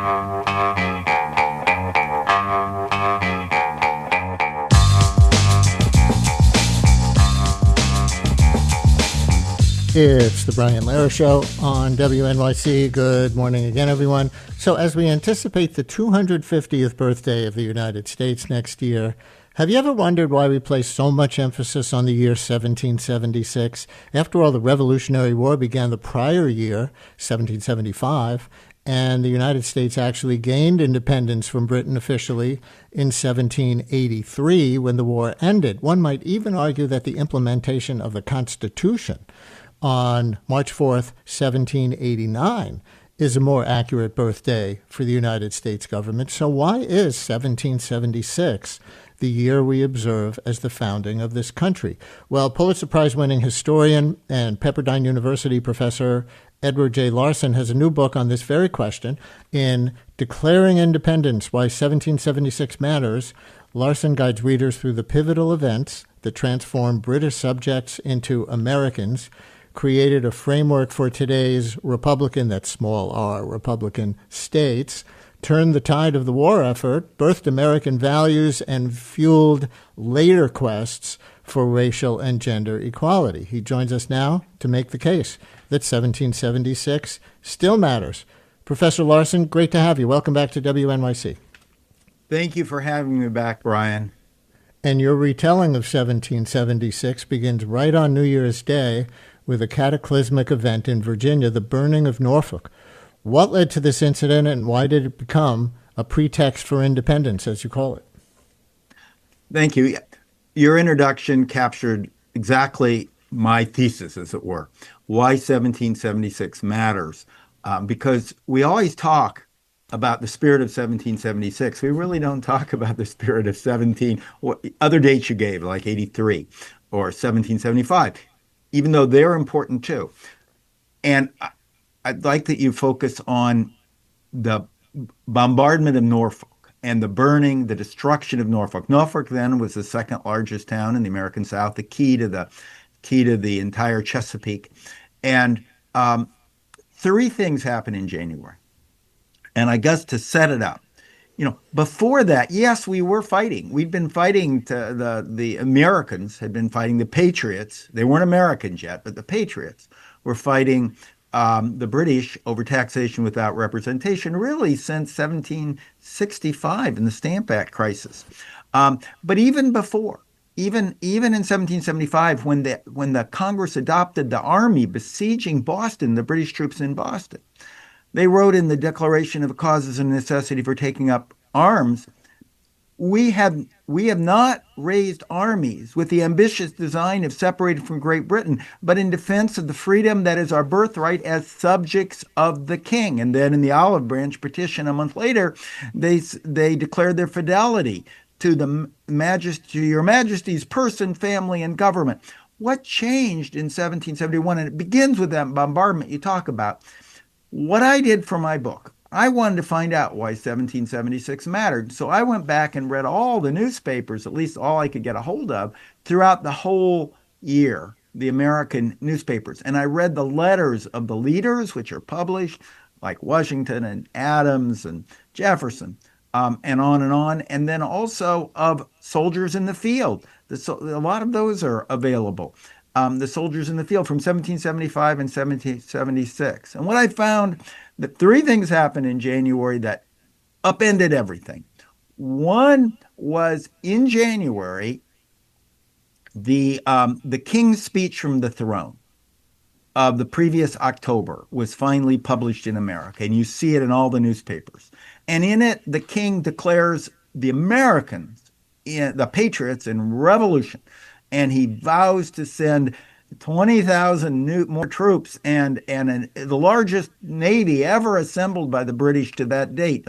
It's the Brian Lehrer Show on WNYC. Good morning again, everyone. So as we anticipate the 250th birthday of the United States next year, have you ever wondered why we place so much emphasis on the year 1776? After all, the Revolutionary War began the prior year, 1775, and the United States actually gained independence from Britain officially in 1783 when the war ended. One might even argue that the implementation of the Constitution on March 4th, 1789, is a more accurate birthday for the United States government. So why is 1776 the year we observe as the founding of this country? Well, Pulitzer Prize-winning historian and Pepperdine University professor Edward J. Larson has a new book on this very question. In Declaring Independence, Why 1776 Matters, Larson guides readers through the pivotal events that transformed British subjects into Americans, created a framework for today's Republican, that's small r, Republican states, turned the tide of the war effort, birthed American values, and fueled later quests for racial and gender equality. He joins us now to make the case that 1776 still matters. Professor Larson, great to have you. Welcome back to WNYC. Thank you for having me back, Brian. And your retelling of 1776 begins right on New Year's Day with a cataclysmic event in Virginia, the burning of Norfolk. What led to this incident, and why did it become a pretext for independence, as you call it? Thank you. Your introduction captured exactly my thesis, as it were, why 1776 matters. Because we always talk about the spirit of 1776. We really don't talk about the spirit of other dates you gave, like 83 or 1775. Even though they're important too. And I'd like that you focus on the bombardment of Norfolk and the burning, the destruction of Norfolk. Norfolk then was the second largest town in the American South, the key to the entire Chesapeake. And three things happened in January. And I guess to set it up, before that, yes, we were fighting. We'd been fighting. The Americans had been fighting the Patriots. They weren't Americans yet, but the Patriots were fighting the British over taxation without representation, really since 1765 in the Stamp Act crisis. But even before, even in 1775, when the Congress adopted the army besieging Boston, the British troops in Boston, they wrote in the Declaration of Causes and Necessity for Taking Up Arms, we have not raised armies with the ambitious design of separating from Great Britain, but in defense of the freedom that is our birthright as subjects of the king. And then in the Olive Branch petition a month later, they declared their fidelity to your Majesty's person, family, and government. What changed in 1771? And it begins with that bombardment you talk about. What I did for my book, I wanted to find out why 1776 mattered. So I went back and read all the newspapers, at least all I could get a hold of, throughout the whole year, the American newspapers. And I read the letters of the leaders, which are published, like Washington and Adams and Jefferson, and on and on. And then also of soldiers in the field. A lot of those are available. The soldiers in the field from 1775 and 1776. And what I found, that three things happened in January that upended everything. One was in January, the King's speech from the throne of the previous October was finally published in America, and you see it in all the newspapers. And in it, the King declares the Americans, the Patriots, in revolution. And he vows to send 20,000 more troops and the largest navy ever assembled by the British to that date.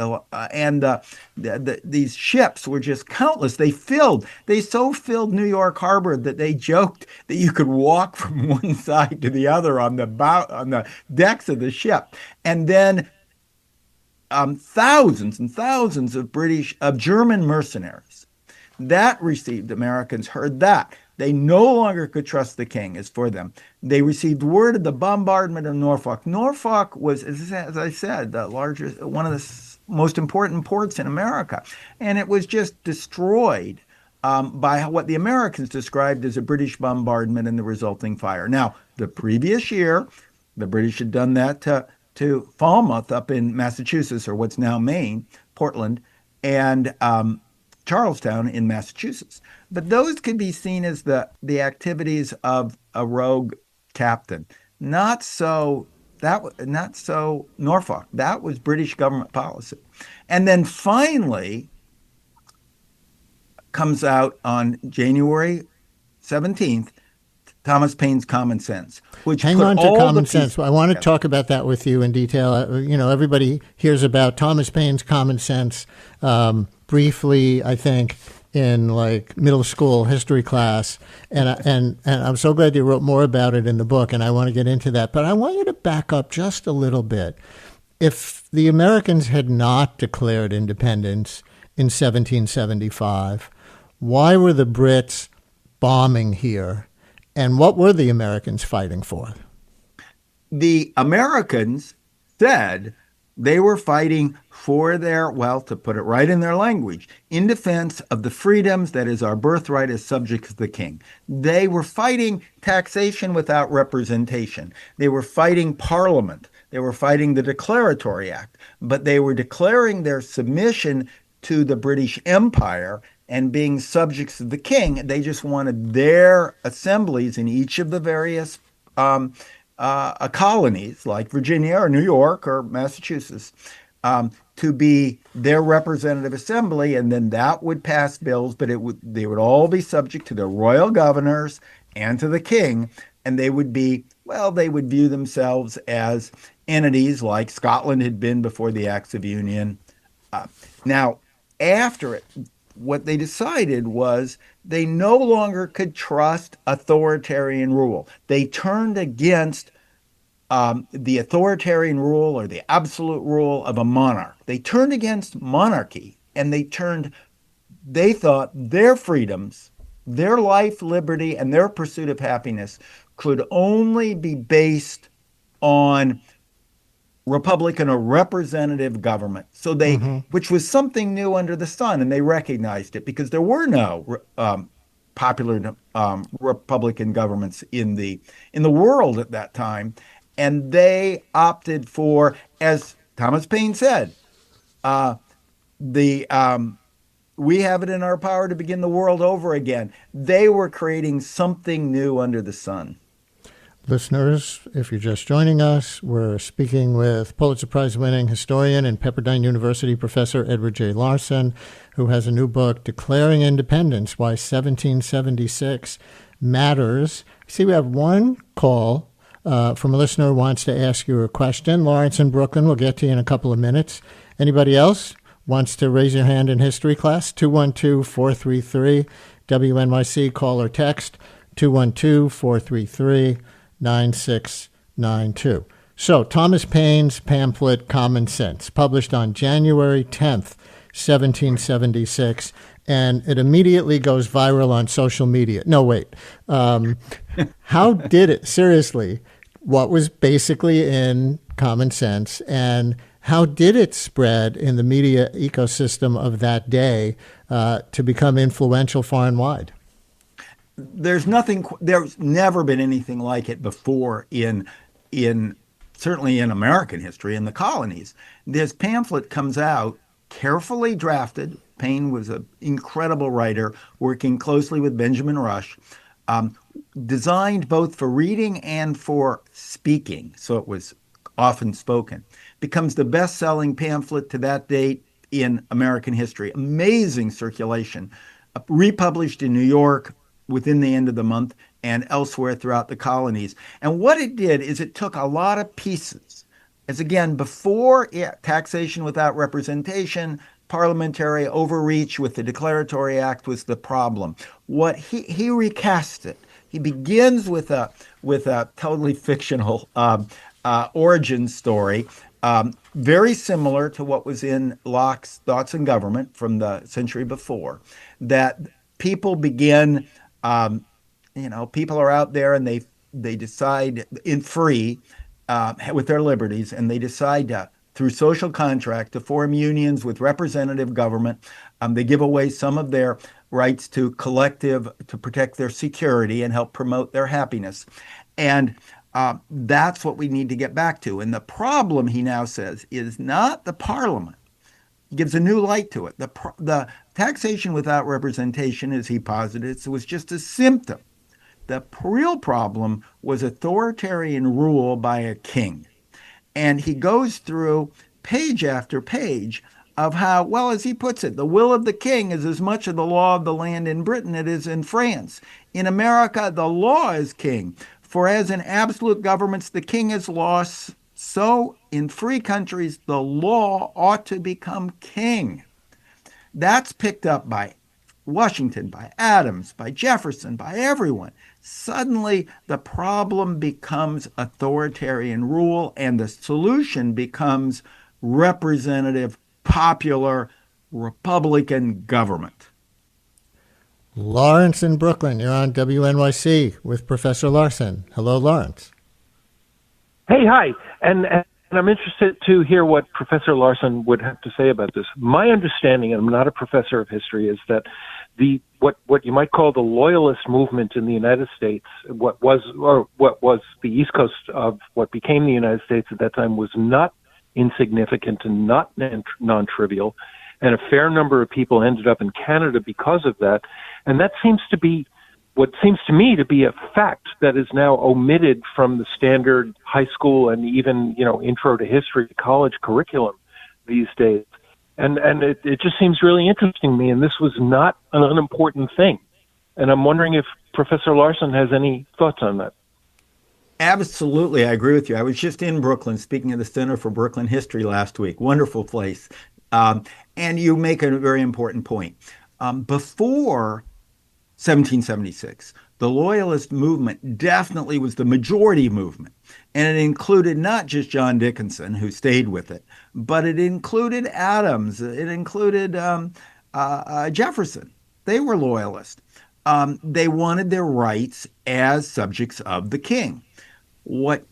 These ships were just countless. They so filled New York Harbor that they joked that you could walk from one side to the other on the decks of the ship. And then thousands and thousands of German mercenaries that received. Americans heard that. They no longer could trust the king as for them. They received word of the bombardment of Norfolk. Norfolk was, as I said, the largest, one of the most important ports in America. And it was just destroyed by what the Americans described as a British bombardment and the resulting fire. Now, the previous year, the British had done that to Falmouth up in Massachusetts, or what's now Maine, Portland, and Charlestown in Massachusetts. But those could be seen as the activities of a rogue captain. Not so Norfolk. That was British government policy. And then finally comes out on January 17th, Thomas Paine's Common Sense, which Hang put on to all Common the Sense. pieces I want to together. talk about that with you in detail. Everybody hears about Thomas Paine's Common Sense briefly, I think, in like middle school history class, and I'm so glad you wrote more about it in the book, and I want to get into that. But I want you to back up just a little bit. If the Americans had not declared independence in 1775, why were the Brits bombing here? And what were the Americans fighting for? The Americans said they were fighting for their, well, to put it right in their language, in defense of the freedoms that is our birthright as subjects of the king. They were fighting taxation without representation. They were fighting Parliament. They were fighting the Declaratory Act, but they were declaring their submission to the British Empire and being subjects of the king. They just wanted their assemblies in each of the various colonies like Virginia or New York or Massachusetts to be their representative assembly, and then that would pass bills, but they would all be subject to the royal governors and to the king, and they would view themselves as entities like Scotland had been before the Acts of Union. Now, after it, what they decided was they no longer could trust authoritarian rule. They turned against the authoritarian rule or the absolute rule of a monarch. They turned against monarchy, and they thought their freedoms, their life, liberty, and their pursuit of happiness could only be based on Republican or representative government. So which was something new under the sun, and they recognized it because there were no popular Republican governments in the world at that time, and they opted for, as Thomas Paine said, we have it in our power to begin the world over again. They were creating something new under the sun. Listeners, if you're just joining us, we're speaking with Pulitzer Prize-winning historian and Pepperdine University professor Edward J. Larson, who has a new book, Declaring Independence, Why 1776 Matters. See, we have one call from a listener who wants to ask you a question. Lawrence in Brooklyn, we'll get to you in a couple of minutes. Anybody else wants to raise your hand in history class? 212-433-WNYC, call or text 212-433-9692. So, Thomas Paine's pamphlet, Common Sense, published on January 10th, 1776, and it immediately goes viral on social media. No, wait. How did it, seriously, what was basically in Common Sense, and how did it spread in the media ecosystem of that day to become influential far and wide? There's never been anything like it before certainly in American history, in the colonies. This pamphlet comes out carefully drafted. Paine was an incredible writer, working closely with Benjamin Rush, designed both for reading and for speaking, so it was often spoken. Becomes the best-selling pamphlet to that date in American history. Amazing circulation. Republished in New York within the end of the month and elsewhere throughout the colonies. And what it did is it took a lot of pieces. As again, before taxation without representation, parliamentary overreach with the Declaratory Act was the problem. What he recast it. He begins with a totally fictional origin story, very similar to what was in Locke's Thoughts on Government from the century before. That people begin, people are out there and they decide in free with their liberties, and they decide to through social contract to form unions with representative government. They give away some of their rights to collective to protect their security and help promote their happiness. And that's what we need to get back to. And the problem, he now says, is not the parliament. He gives a new light to it. The taxation without representation, as he posited, was just a symptom. The real problem was authoritarian rule by a king. And he goes through page after page of how, well, as he puts it, the will of the king is as much of the law of the land in Britain as it is in France. In America, the law is king. For as in absolute governments the king is law, so in free countries the law ought to become king. That's picked up by Washington, by Adams, by Jefferson, by everyone. Suddenly, the problem becomes authoritarian rule, and the solution becomes representative, popular, Republican government. Lawrence in Brooklyn, you're on WNYC with Professor Larson. Hello, Lawrence. Hey, hi. And I'm interested to hear what Professor Larson would have to say about this. My understanding, and I'm not a professor of history, is that what you might call the Loyalist movement in the United States, what was the East Coast of what became the United States at that time, was not insignificant and not non-trivial, and a fair number of people ended up in Canada because of that. And that seems to be what seems to me to be a fact that is now omitted from the standard high school and even, intro to history college curriculum these days. And it just seems really interesting to me. And this was not an unimportant thing. And I'm wondering if Professor Larson has any thoughts on that. Absolutely. I agree with you. I was just in Brooklyn speaking at the Center for Brooklyn History last week. Wonderful place. And you make a very important point. Before 1776, the Loyalist movement definitely was the majority movement. And it included not just John Dickinson, who stayed with it, but it included Adams. It included Jefferson. They were Loyalist. They wanted their rights as subjects of the king. What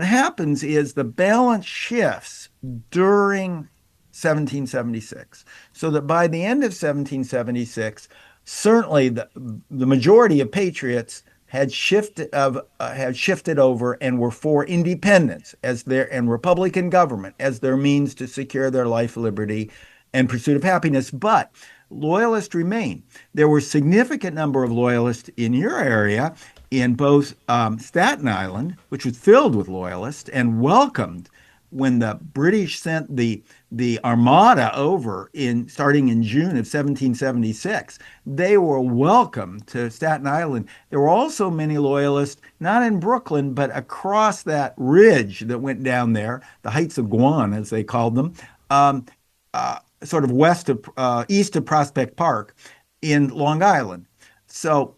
happens is the balance shifts during 1776, so that by the end of 1776, certainly the majority of patriots had shifted over and were for independence and Republican government as their means to secure their life, liberty, and pursuit of happiness. But Loyalists remain. There were a significant number of Loyalists in your area, in both Staten Island, which was filled with Loyalists and welcomed when the British sent the Armada over starting in June of 1776. They were welcome to Staten Island. There were also many Loyalists, not in Brooklyn, but across that ridge that went down there, the Heights of Guan, as they called them, sort of east of Prospect Park in Long Island. So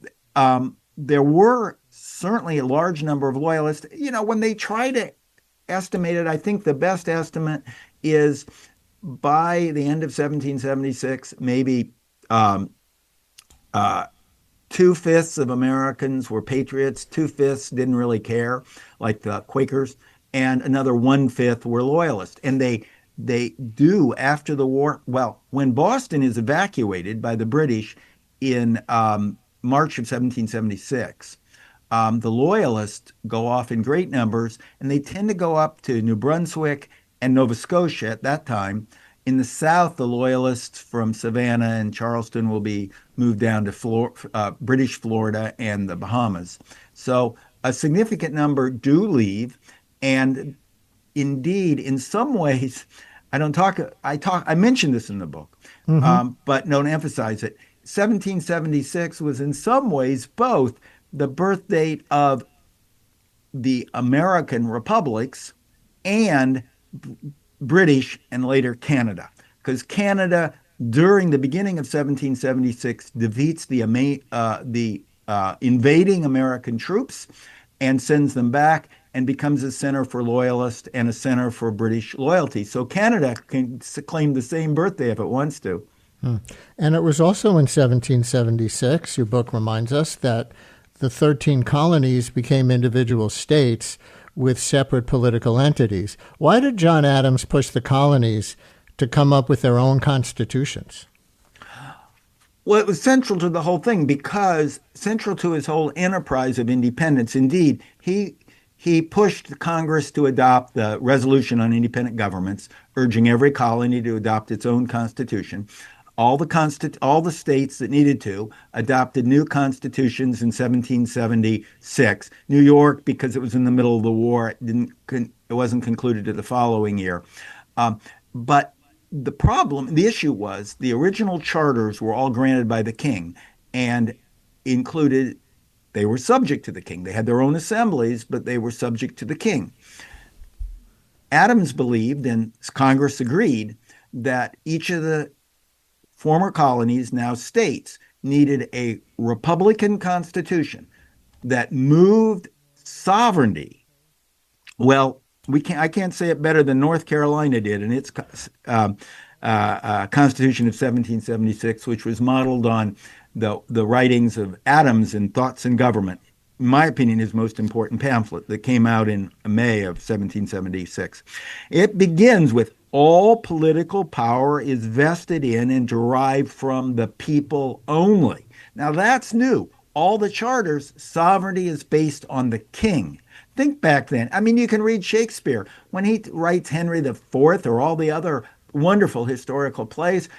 there were certainly a large number of Loyalists. When they try to estimate it, I think the best estimate is by the end of 1776, maybe 2/5 of Americans were patriots, 2/5 didn't really care, like the Quakers, and another 1/5 were Loyalists. And they do after the war. Well, when Boston is evacuated by the British in March of 1776, the Loyalists go off in great numbers, and they tend to go up to New Brunswick and Nova Scotia at that time. In the South, the Loyalists from Savannah and Charleston will be moved down to British Florida and the Bahamas. So a significant number do leave, and indeed, in some ways, I mentioned this in the book, but don't emphasize it. 1776 was in some ways both the birth date of the American republics and British and later Canada, because Canada during the beginning of 1776 defeats the invading American troops and sends them back and becomes a center for Loyalists and a center for British loyalty. So Canada can claim the same birthday if it wants to. And it was also in 1776, your book reminds us, that the 13 colonies became individual states, with separate political entities. Why did John Adams push the colonies to come up with their own constitutions? Well, it was central to the whole thing, because central to his whole enterprise of independence. Indeed, he pushed Congress to adopt the Resolution on Independent Governments, urging every colony to adopt its own constitution. All the states that needed to adopted new constitutions in 1776. New York, because it was in the middle of the war, it wasn't concluded to the following year. But the issue was the original charters were all granted by the king and included, they were subject to the king. They had their own assemblies, but they were subject to the king. Adams believed, and Congress agreed, that each of the former colonies, now states, needed a republican constitution that moved sovereignty. Well, I can't say it better than North Carolina did in its Constitution of 1776, which was modeled on the writings of Adams in Thoughts and Government. In my opinion, his most important pamphlet that came out in May of 1776. It begins with all political power is vested in and derived from the people only. Now that's new. All the charters, sovereignty is based on the king. Think back then. I mean, you can read Shakespeare. When he writes Henry IV or all the other wonderful historical plays,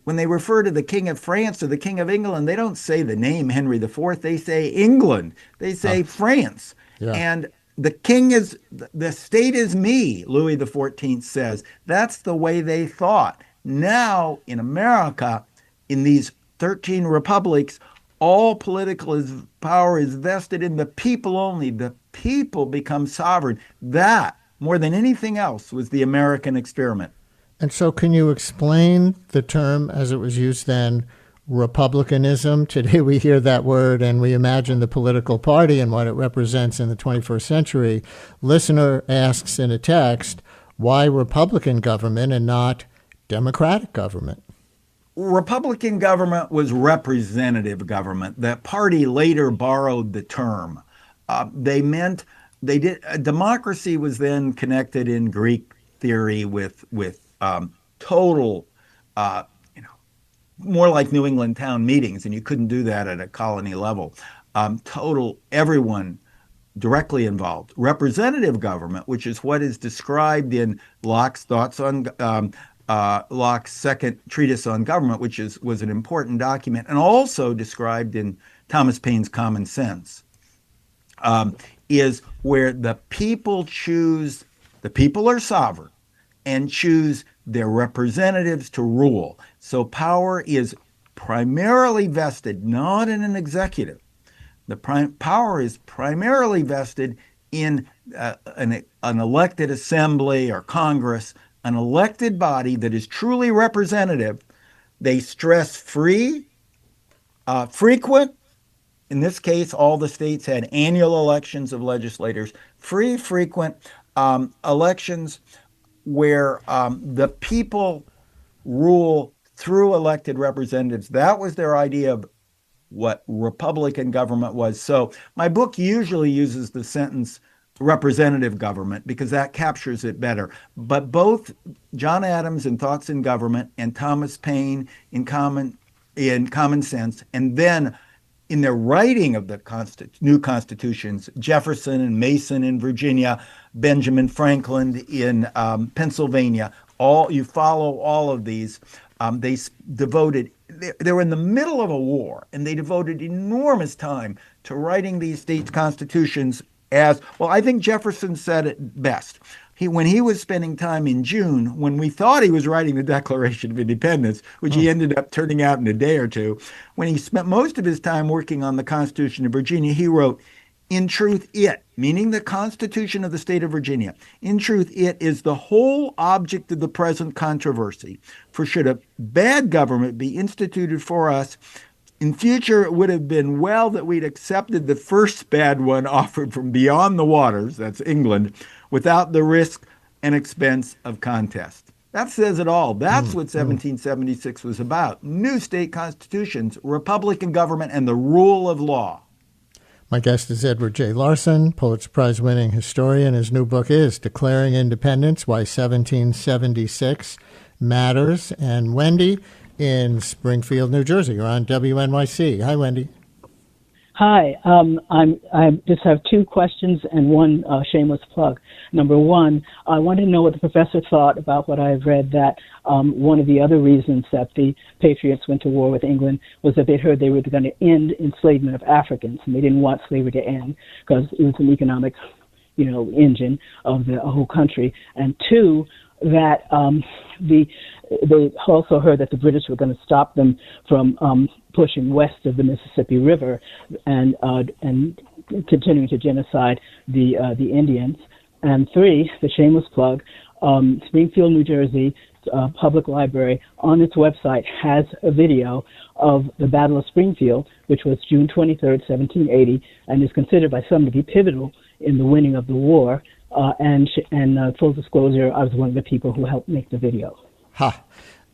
when they refer to the King of France or the King of England, they don't say the name Henry IV. They say England. They say France. Yeah. And the state is me, Louis XIV says. That's the way they thought. Now, in America, in these 13 republics, all political power is vested in the people only. The people become sovereign. That, more than anything else, was the American experiment. And so can you explain the term as it was used then, republicanism? Today we hear that word and we imagine the political party and what it represents in the 21st century. Listener asks in a text, why Republican government and not Democratic government? Republican government was representative government. That party later borrowed the term. Democracy was then connected in Greek theory with total, more like New England town meetings, and you couldn't do that at a colony level. Total, everyone directly involved. Representative government, which is what is described in Locke's Thoughts on Locke's second treatise on government, which was an important document, and also described in Thomas Paine's Common Sense, is where the people choose, the people are sovereign, and choose their representatives to rule. So power is primarily vested not in an executive. The power is primarily vested in an elected assembly or Congress, an elected body that is truly representative. They stress free, frequent. In this case, all the states had annual elections of legislators, free, frequent elections where the people rule through elected representatives. That was their idea of what Republican government was. So my book usually uses the sentence representative government because that captures it better. But both John Adams in Thoughts in Government and Thomas Paine in Common Sense, and then in their writing of the new constitutions, Jefferson and Mason in Virginia, Benjamin Franklin in Pennsylvania, you follow all of these. They were in the middle of a war, and they devoted enormous time to writing these states' constitutions I think Jefferson said it best. When he was spending time in June, when we thought he was writing the Declaration of Independence, which he ended up turning out in a day or two, when he spent most of his time working on the Constitution of Virginia, he wrote, "In truth, it," meaning the Constitution of the state of Virginia, "in truth, it is the whole object of the present controversy. For should a bad government be instituted for us, in future it would have been well that we'd accepted the first bad one offered from beyond the waters," that's England, "without the risk and expense of contest." That says it all. That's what 1776 was about. New state constitutions, Republican government, and the rule of law. My guest is Edward J. Larson, Pulitzer Prize-winning historian. His new book is Declaring Independence, Why 1776 Matters. And Wendy in Springfield, New Jersey. You're on WNYC. Hi, Wendy. Hi. I just have two questions and one shameless plug. Number one, I want to know what the professor thought about what I've read, that one of the other reasons that the Patriots went to war with England was that they heard they were going to end enslavement of Africans, and they didn't want slavery to end because it was an economic, engine of the whole country. And two, that they also heard that the British were going to stop them from pushing west of the Mississippi River and continuing to genocide the Indians. And three, the shameless plug, Springfield, New Jersey Public Library on its website has a video of the Battle of Springfield, which was June 23rd, 1780, and is considered by some to be pivotal in the winning of the war. And full disclosure, I was one of the people who helped make the video.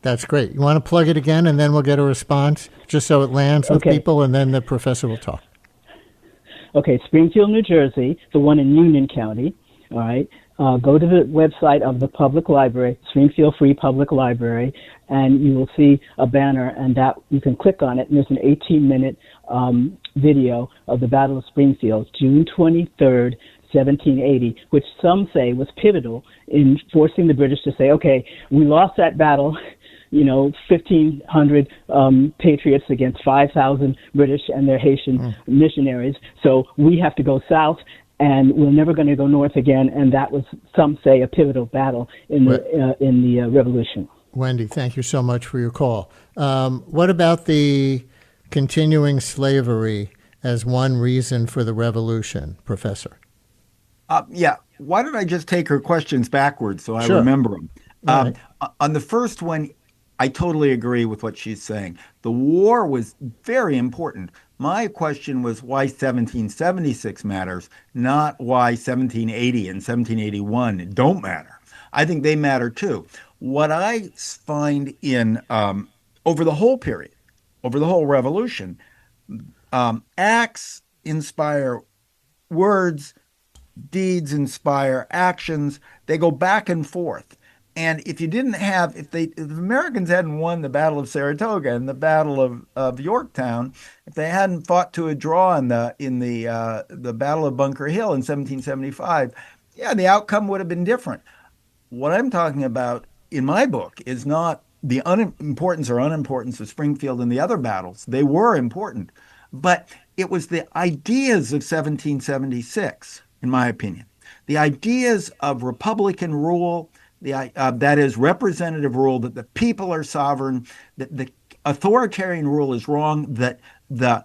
That's great. You want to plug it again, and then we'll get a response, just so it lands with people, and then the professor will talk. Okay, Springfield, New Jersey, the one in Union County, all right? Go to the website of the public library, Springfield Free Public Library, and you will see a banner, and that you can click on it, and there's an 18-minute video of the Battle of Springfield, June 23rd, 1780, which some say was pivotal in forcing the British to say, okay, we lost that battle, 1,500 patriots against 5,000 British and their Haitian missionaries. So we have to go south, and we're never going to go north again. And that was, some say, a pivotal battle in the Revolution. Wendy, thank you so much for your call. What about the continuing slavery as one reason for the Revolution, Professor? Why don't I just take her questions backwards so I Sure. remember them? Right. On the first one, I totally agree with what she's saying. The war was very important. My question was why 1776 matters, not why 1780 and 1781 don't matter. I think they matter too. What I find in over the whole period, over the whole revolution, acts inspire words, deeds inspire actions. They go back and forth. And if if Americans hadn't won the Battle of Saratoga and the Battle of Yorktown, if they hadn't fought to a draw in the Battle of Bunker Hill in 1775, the outcome would have been different. What I'm talking about in my book is not the importance or unimportance of Springfield and the other battles. They were important, but it was the ideas of 1776, in my opinion, the ideas of Republican rule. That is representative rule, that the people are sovereign, that the authoritarian rule is wrong, that the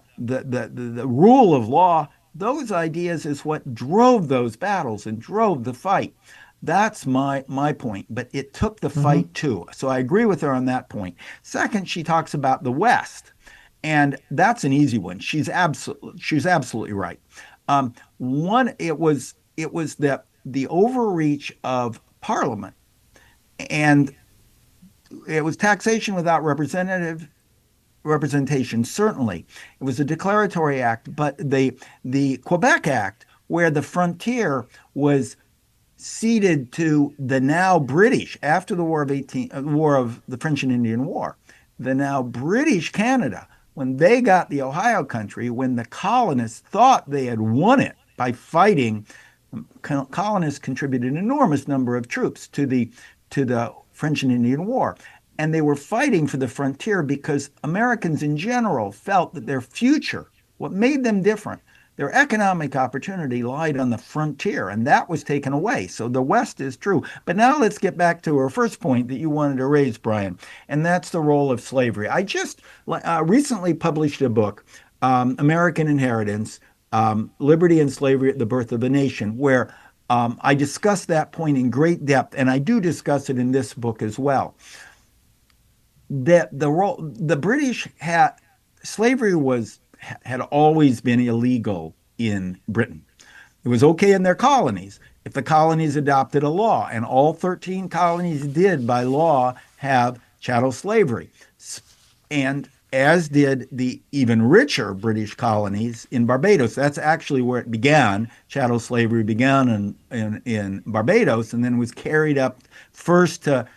rule of law, those ideas is what drove those battles and drove the fight. That's my point. But it took the fight too. So I agree with her on that point. Second, she talks about the West, and that's an easy one. She's absolutely right. It was the overreach of Parliament. And it was taxation without representation, certainly. It was a declaratory act, but the Quebec Act, where the frontier was ceded to the now British after the War of the French and Indian War, the now British Canada, when they got the Ohio country, when the colonists thought they had won it by fighting, colonists contributed an enormous number of troops to the French and Indian War. And they were fighting for the frontier because Americans in general felt that their future, what made them different, their economic opportunity lied on the frontier, and that was taken away. So the West is true. But now let's get back to our first point that you wanted to raise, Brian, and that's the role of slavery. I just recently published a book, American Inheritance, Liberty and Slavery at the Birth of a Nation, where I discuss that point in great depth, and I do discuss it in this book as well. The British slavery had always been illegal in Britain. It was okay in their colonies if the colonies adopted a law, and all 13 colonies did by law have chattel slavery. And as did the even richer British colonies in Barbados. That's actually where it began. Chattel slavery began in Barbados and then was carried up first to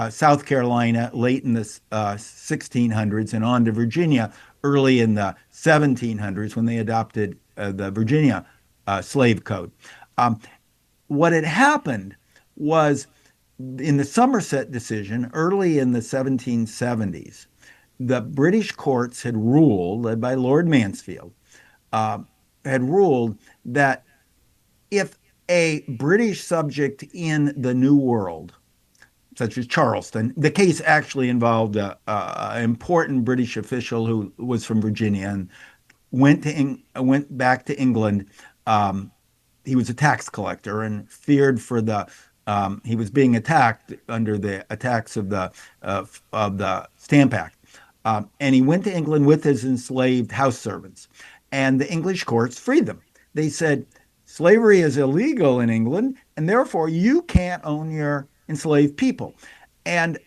South Carolina late in the 1600s and on to Virginia early in the 1700s when they adopted the Virginia slave code. What had happened was in the Somerset decision early in the 1770s, the British courts had ruled, led by Lord Mansfield, had ruled that if a British subject in the New World, such as Charleston, the case actually involved an important British official who was from Virginia and went back to England. He was a tax collector and feared for he was being attacked under the attacks of the Stamp Act. And he went to England with his enslaved house servants. And the English courts freed them. They said, slavery is illegal in England, and therefore you can't own your enslaved people. And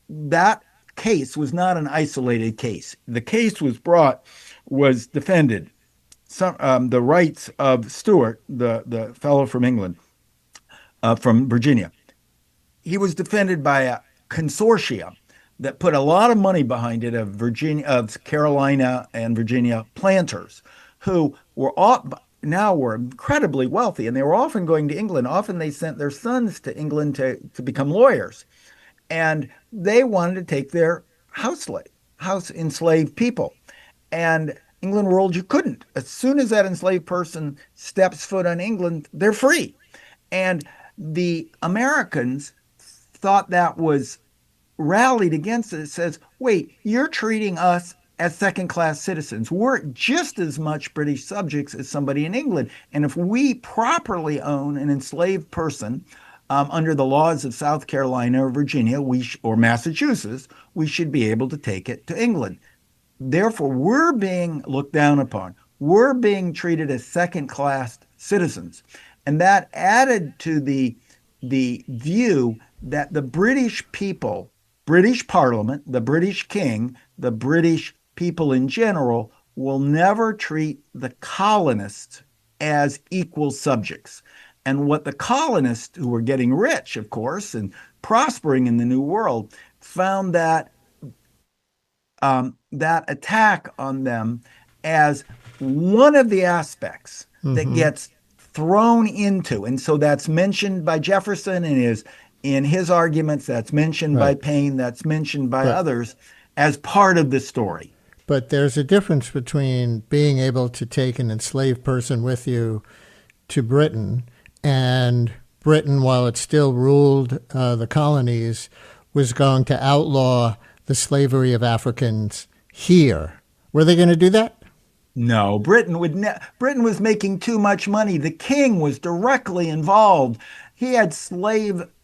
that case was not an isolated case. The case was defended. The rights of Stuart, the fellow from England, from Virginia. He was defended by a consortium that put a lot of money behind it of Carolina and Virginia planters who were incredibly wealthy, and they were often going to England. Often they sent their sons to England to become lawyers, and they wanted to take their house enslaved people. And England ruled you couldn't. As soon as that enslaved person steps foot on England, they're free. And the Americans thought that was rallied against it. It says, wait, you're treating us as second-class citizens. We're just as much British subjects as somebody in England. And if we properly own an enslaved person under the laws of South Carolina or Virginia or Massachusetts, we should be able to take it to England. Therefore, we're being looked down upon. We're being treated as second-class citizens. And that added to the view that the British people, British Parliament, the British King, the British people in general will never treat the colonists as equal subjects. And what the colonists, who were getting rich, of course, and prospering in the New World, found that attack on them as one of the aspects that gets thrown into. And so that's mentioned by Jefferson in his arguments, that's mentioned by Paine, that's mentioned by others as part of the story. But there's a difference between being able to take an enslaved person with you to Britain, and Britain, while it still ruled the colonies, was going to outlaw the slavery of Africans here. Were they going to do that? No, Britain was making too much money. The king was directly involved. He had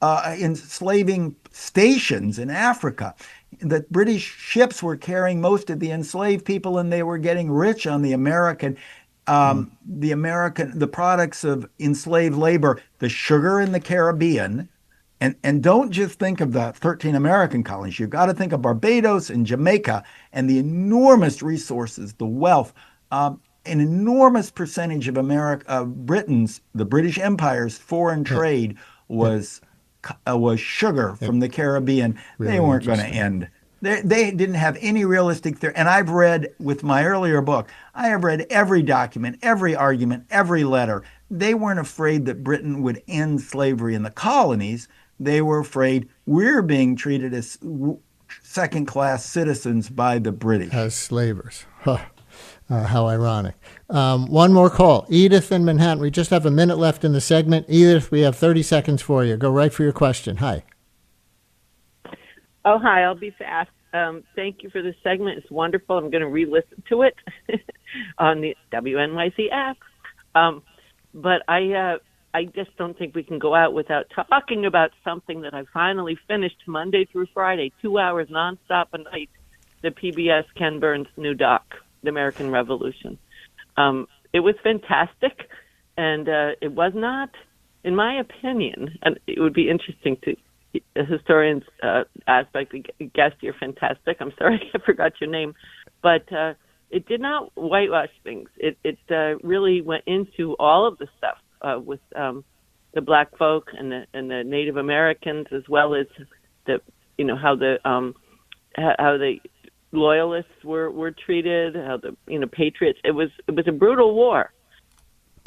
enslaving stations in Africa. The British ships were carrying most of the enslaved people, and they were getting rich on the products of enslaved labor, the sugar in the Caribbean. And don't just think of the 13 American colonies. You've got to think of Barbados and Jamaica and the enormous resources, the wealth. An enormous percentage of the British Empire's foreign trade was sugar from the Caribbean. Really they weren't going to end. They didn't have any realistic theory. And I've read, with my earlier book, I have read every document, every argument, every letter. They weren't afraid that Britain would end slavery in the colonies. They were afraid we're being treated as second-class citizens by the British. As slavers. Huh. How ironic. One more call. Edith in Manhattan. We just have a minute left in the segment. Edith, we have 30 seconds for you. Go right for your question. Hi. Oh, hi. I'll be fast. Thank you for this segment. It's wonderful. I'm going to re-listen to it on the WNYC app. But I just don't think we can go out without talking about something that I finally finished Monday through Friday, 2 hours nonstop a night, the PBS Ken Burns' new doc, The American Revolution. It was fantastic, and it was not, in my opinion, and it would be interesting to a historian's aspect. Guest, you're fantastic. I'm sorry I forgot your name. but it did not whitewash things. It really went into all of the stuff with the black folk and the Native Americans, as well as the how the loyalists were treated, how the patriots. It was a brutal war.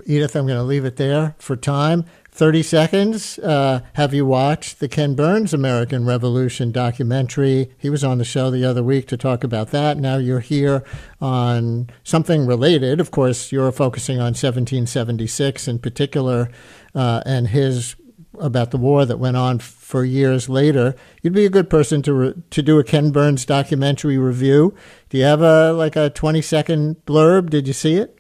Edith, I'm going to leave it there for time. 30 seconds. Have you watched the Ken Burns American Revolution documentary? He was on the show the other week to talk about that. Now you're here on something related. Of course, you're focusing on 1776 in particular, and his about the war that went on for years later. You'd be a good person to do a Ken Burns documentary review. Do you have a 20-second blurb? Did you see it?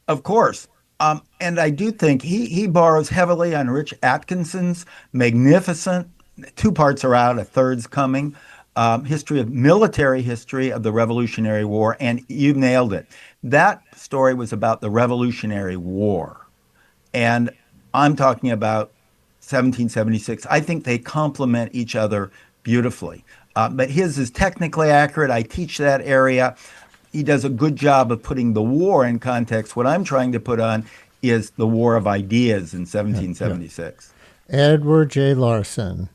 Of course. And I do think he borrows heavily on Rich Atkinson's magnificent, 2 parts are out, a third's coming, military history of the Revolutionary War, and you nailed it. That story was about the Revolutionary War. And I'm talking about 1776. I think they complement each other beautifully. But his is technically accurate. I teach that area. He does a good job of putting the war in context. What I'm trying to put on is the war of ideas in 1776. Edward J. Larson,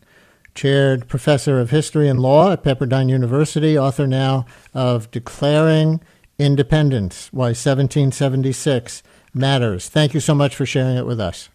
chaired professor of history and law at Pepperdine University, author now of Declaring Independence, Why 1776 Matters. Thank you so much for sharing it with us.